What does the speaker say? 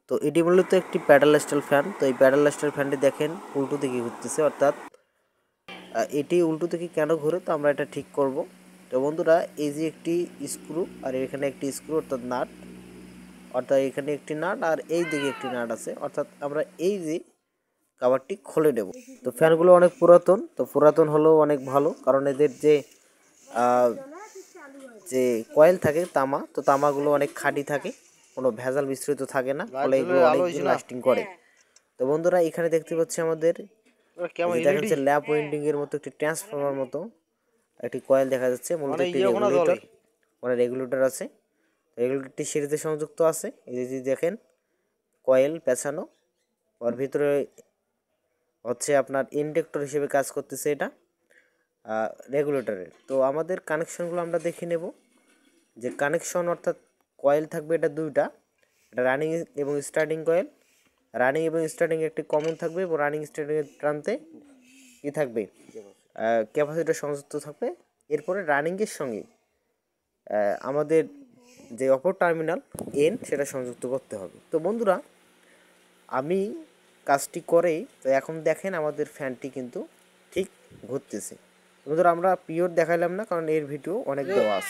তো এটি মূলত একটি প্যাডেল স্টাইল ফ্যান। তো এই প্যাডেল স্টাইল ফ্যানটি দেখেন উল্টো দিকে ঘুরতেছে, অর্থাৎ এটি উল্টো দিকে কেন ঘুরে তো আমরা এটা ঠিক করব। তো বন্ধুরা এই যে একটি স্ক্রু আর এখানে একটি স্ক্রু অর্থাৎ নাট, অর্থাৎ এখানে একটি নাট আর এই দিকে একটি নাট আছে, অর্থাৎ আমরা এই যে কভারটি খুলে নেব। তো ফ্যানগুলো অনেক পুরাতন, তো পুরাতন হলেও অনেক ভালো, কারণ এদের যে যে কয়েল থাকে তামা, তো তামাগুলো অনেক খাঁটি থাকে, কোনো ভেজাল মিশ্রিত থাকে না, ফলে এগুলো অনেক দিন লাস্টিং করে। তো বন্ধুরা এখানে দেখতে পাচ্ছি আমাদের দেখা যাচ্ছে ল্যাব ওয়েন্ডিং এর মতো একটি ট্রান্সফরমার মতো একটি কয়েল দেখা যাচ্ছে, মূলত একটি রেগুলেটর, মানে রেগুলেটর আছে। রেগুলেটরটি সিরিজে সংযুক্ত আছে, এই যে দেখেন কয়েল পেছানো, ওর ভিতরে হচ্ছে আপনার ইন্ডাক্টর হিসেবে কাজ করতেছে এটা রেগুলেটরের। তো আমাদের কানেকশনগুলো আমরা দেখে নেব, যে কানেকশন অর্থাৎ কয়েল থাকবে এটা দুইটা, এটা রানিং এবং স্টার্টিং কয়েল। রানিং এবং স্টার্টিং একটি কমন থাকবে এবং রানিং স্টার্টিংয়ের প্রান্তে কী থাকবে, ক্যাপাসিটর সংযুক্ত থাকবে। এরপরে রানিংয়ের সঙ্গে আমাদের যে অপর টার্মিনাল এন সেটা সংযুক্ত করতে হবে। তো বন্ধুরা আমি কাজটি করেই তো এখন দেখেন আমাদের ফ্যানটি কিন্তু ঠিক ঘুরতেছে। বন্ধুরা আমরা পিওর দেখাইলাম না, কারণ এর ভিডিও অনেক দেওয়া আছে।